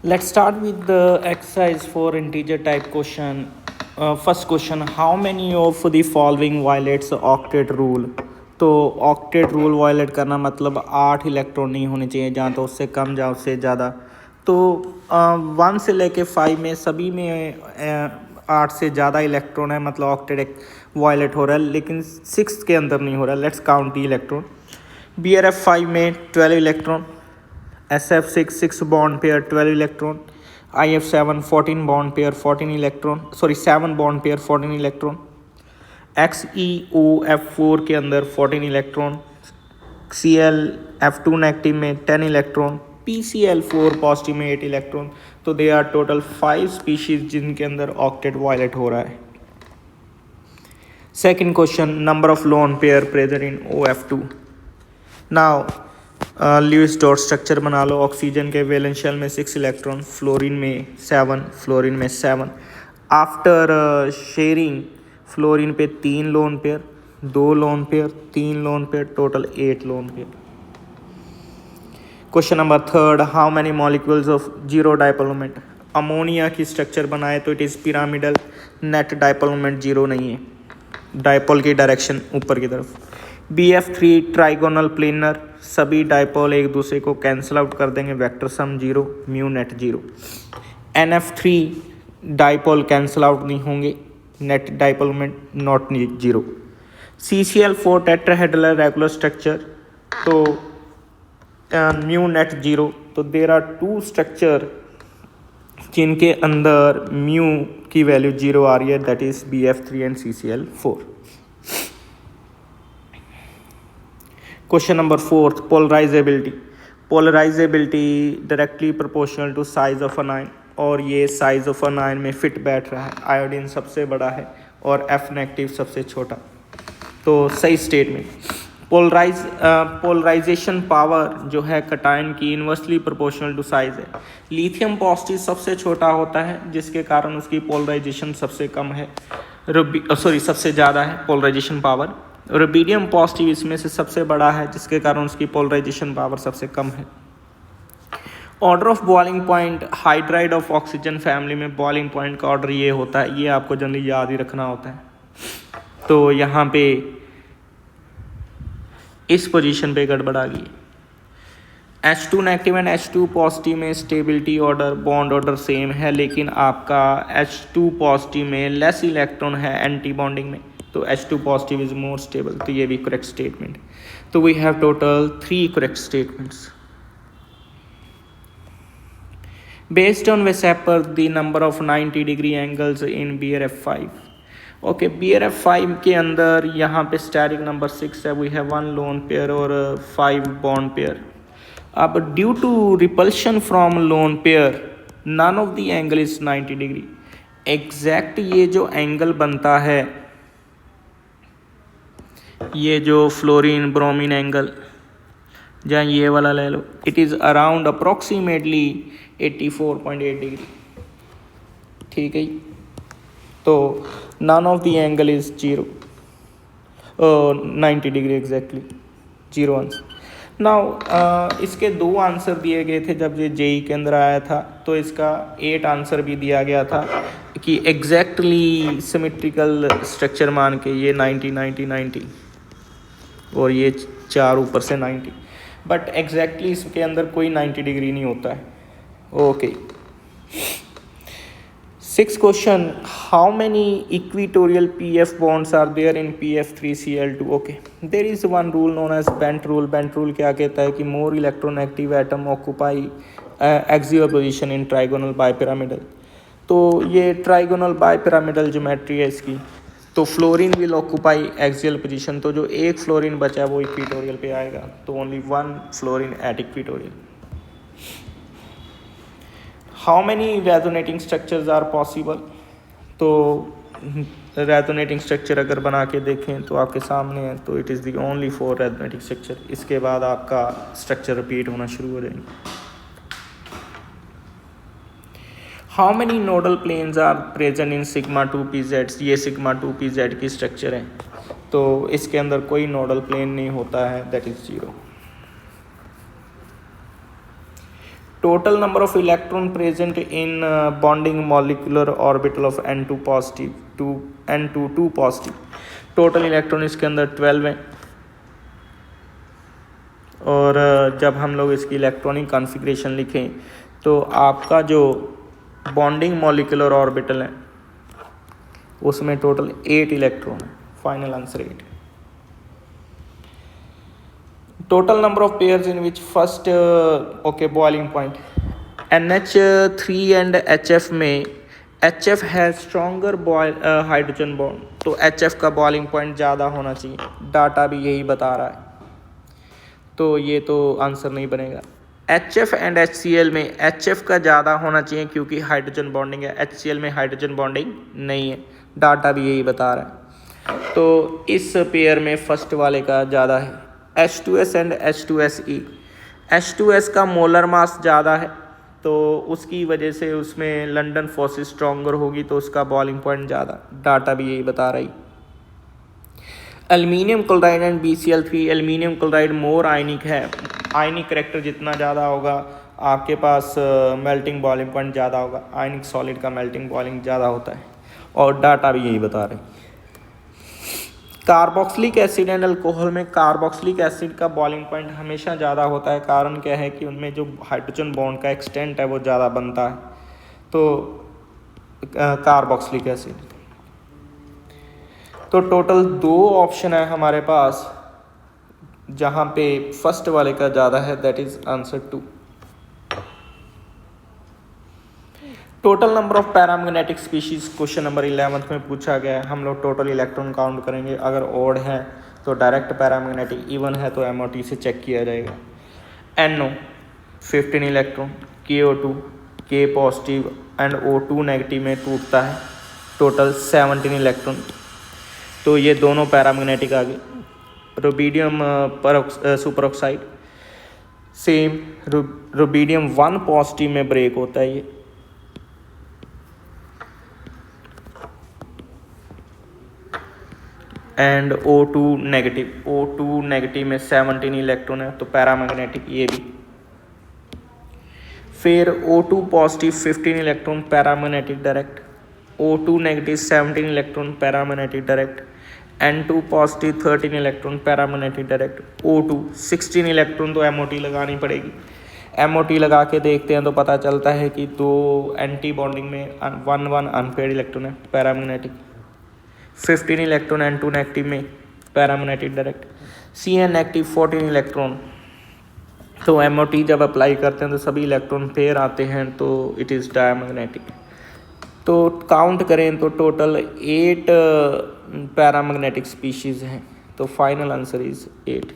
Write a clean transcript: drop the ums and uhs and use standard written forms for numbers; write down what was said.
Let's start with the exercise for integer type question. First question, how many of the following violates octet rule? तो octet rule violet करना मतलब 8 electron नहीं होने चाहिए, जहाँ तो उससे कम जहाँ उससे ज़्यादा। तो 1 से लेके 5 में सभी में 8 से ज़्यादा इलेक्ट्रॉन है, मतलब ऑक्टेट एक वायलेट हो रहा है, लेकिन 6 के अंदर नहीं हो रहा है। Let's count the electron. BRF5 में 12 electron, SF6 6 bond pair 12 electron, IF7 14 bond pair 14 electron, 7 bond pair 14 electron, XeOF4 के अंदर 14 इलेक्ट्रॉन, ClF2 नेगेटिव में 10 इलेक्ट्रॉन, PCl4 पॉजिटिव में 8 इलेक्ट्रॉन। तो दे आर टोटल 5 स्पीशीज जिनके अंदर ऑक्टेट वायलेट हो रहा है। Second question, number of lone pair present in OF2। Now Lewis dot structure बना लो। ऑक्सीजन के वैलेंस शेल में 6 इलेक्ट्रॉन, फ्लोरीन में 7, फ्लोरीन में 7। आफ्टर शेयरिंग फ्लोरीन पे 3 lone pair, 2 lone pair, 3 lone pair, total 8 lone pair. Question number third, how many molecules of zero dipole moment. Ammonia की structure बनाए तो it is pyramidal, net dipole moment zero नहीं है, dipole की direction ऊपर की तरफ। BF3 ट्राइगोनल प्लेनर, सभी डाइपोल एक दूसरे को कैंसिल आउट कर देंगे, vector sum zero, mu net zero. NF3 dipole cancel out नहीं होंगे, net dipole moment not zero. CCl4 tetrahedral regular structure, तो म्यू नेट जीरो। तो देर आर 2 स्ट्रक्चर जिनके अंदर म्यू की वैल्यू जीरो आ रही है, that is BF3 and CCl4। Question number fourth, polarisability. Polarisability directly proportional to size of an ion, और ये साइज ऑफ एन आयन में फिट बैठ रहा है। आयोडीन सबसे बड़ा है और F नेगेटिव सबसे छोटा, तो सही स्टेटमेंट। पोलराइजेशन पावर जो है कटायन की इन्वर्सली प्रोपोर्शनल टू साइज है। लिथियम पॉजिटिव सबसे छोटा होता है, जिसके कारण उसकी पोलराइजेशन सबसे कम है, सबसे ज़्यादा है पोलराइजेशन पावर। रुबिडियम पॉजिटिव इसमें से सबसे बड़ा है, जिसके कारण उसकी पोलराइजेशन पावर सबसे कम है। Order of boiling point, hydride of oxygen family में बॉइलिंग पॉइंट का ऑर्डर ये होता है, ये आपको जनरली याद ही रखना होता है। तो यहाँ पे इस पोजीशन पे गड़बड़ आ गई। H2 negative and H2 positive में stability order, bond order same है, लेकिन आपका H2 पॉजिटिव में लेस इलेक्ट्रॉन है एंटी बॉन्डिंग में, तो H2 positive is more stable. तो ये भी करेक्ट स्टेटमेंट। तो we have total 3 correct statements. Based on VSEPR the number of 90 degree angles in BRF5। Okay, BRF5 के अंदर यहाँ पे स्टैटिक नंबर 6 है, वी हैव 1 लोन पेयर और 5 बॉन्ड पेयर। अब due to repulsion from lone pair none of the angle is 90 degree. Exact ये जो angle बनता है, ये जो फ्लोरीन ब्रोमीन एंगल, जहाँ ये वाला ले लो, it is around approximately 84.8 degree. ठीक है, तो none of the angle is 90 degree exactly, 0 answer. Now इसके 2 आंसर दिए गए थे जब ये JEE के अंदर आया था, तो इसका 8 आंसर भी दिया गया था कि एग्जैक्टली सिमेट्रिकल स्ट्रक्चर मान के ये 90 90 90 और ये 4 ऊपर से 90, बट एग्जैक्टली इसके अंदर कोई 90 डिग्री नहीं होता है। Okay, 6th question, how many equatorial PF bonds are there in PF3Cl2? Okay, there is one rule known as bent rule. Bent rule क्या कहता है कि more electronegative atom occupy axial position in trigonal bipyramidal. तो ये trigonal bipyramidal geometry है इसकी। तो fluorine will occupy axial position, तो जो एक फ्लोरीन बचा है वो इक्वेटोरियल पे आएगा, तो only 1 fluorine at equatorial. How many resonating structures are possible. तो रेजोनेटिंग स्ट्रक्चर अगर बना के देखें तो आपके सामने है, तो it is the only 4 resonating structure. इसके बाद आपका स्ट्रक्चर रिपीट होना शुरू हो जाएंगे। How many nodal planes are present in sigma 2pz। ये सिग्मा 2pz की स्ट्रक्चर है, तो इसके अंदर कोई नोडल प्लेन नहीं होता है, that is 0। Total number of electron present in bonding molecular orbital of N2 positive two N2 2 positive, total electron इसके अंदर 12 हैं। और जब हम लोग इसकी इलेक्ट्रॉनिक कॉन्फ़िगरेशन लिखें तो आपका जो बॉन्डिंग मॉलिक्यूलर ऑर्बिटल है उसमें टोटल 8 इलेक्ट्रॉन है। Final answer 8। Total number of pairs in which first okay boiling point NH3 and HF में HF है स्ट्रॉन्गर हाइड्रोजन बॉन्ड, तो HF का बॉइलिंग पॉइंट ज़्यादा होना चाहिए, डाटा भी यही बता रहा है, तो ये तो आंसर नहीं बनेगा। HF एंड HCl में HF का ज़्यादा होना चाहिए क्योंकि हाइड्रोजन बॉन्डिंग है, HCl में हाइड्रोजन बॉन्डिंग नहीं है, डाटा भी यही बता रहा है। तो इस पेयर में फर्स्ट वाले का ज़्यादा है। H2S एंड H2SE, H2S का मोलर मास ज़्यादा है तो उसकी वजह से उसमें लंदन फोर्स स्ट्रॉन्गर होगी तो उसका बॉइलिंग पॉइंट ज़्यादा, डाटा भी यही बता रही। Aluminium chloride and BCl3, aluminium chloride more ionic है, आयनिक करेक्टर जितना ज़्यादा होगा आपके पास मेल्टिंग बॉइलिंग पॉइंट ज़्यादा होगा, आयनिक सॉलिड का मेल्टिंग बॉइलिंग ज़्यादा होता है और डाटा भी यही बता रहे। कार्बोक्सिलिक एसिड एंड अल्कोहल में कार्बोक्सिलिक एसिड का बॉइलिंग पॉइंट हमेशा ज़्यादा होता है, कारण क्या है कि उनमें जो हाइड्रोजन बॉन्ड का एक्सटेंट है वो ज़्यादा बनता है, तो कार्बोक्सिलिक एसिड। तो टोटल 2 ऑप्शन है हमारे पास जहाँ पे फर्स्ट वाले का ज़्यादा है, that is answer 2। Total number of paramagnetic species question number 11 में पूछा गया है। हम लोग टोटल इलेक्ट्रॉन काउंट करेंगे, अगर ओड है तो डायरेक्ट पैरामैग्नेटिक, इवन है तो MOT से चेक किया जाएगा। NO 15 electron, KO2 K positive and O2 negative में टूटता है, टोटल 17 इलेक्ट्रॉन, तो ये दोनों पैरामैग्नेटिक आ गए। Rubidium super oxide same, rubidium 1 positive में ब्रेक होता है ये, and O2 negative, O2 negative में 17 इलेक्ट्रॉन है तो पैरामैग्नेटिक ये भी। फिर O2 positive 15 electron paramagnetic direct, O2 negative 17 electron paramagnetic direct, N2 positive 13 electron paramagnetic direct, O2 16 electron तो MOT लगानी पड़ेगी। MOT लगा के देखते हैं तो पता चलता है कि 2 एंटी बॉन्डिंग में 1 अनपेयर्ड इलेक्ट्रॉन है पैरामैग्नेटिक, 15 इलेक्ट्रॉन N2 नेगेटिव में paramagnetic direct, Cn negative 14 electron, तो MOT जब अप्लाई करते हैं तो सभी इलेक्ट्रॉन पेयर आते हैं तो इट इज़ डायमैग्नेटिक। तो काउंट करें तो टोटल 8 पैरामैग्नेटिक स्पीशीज़ हैं, तो फाइनल आंसर इज़ 8।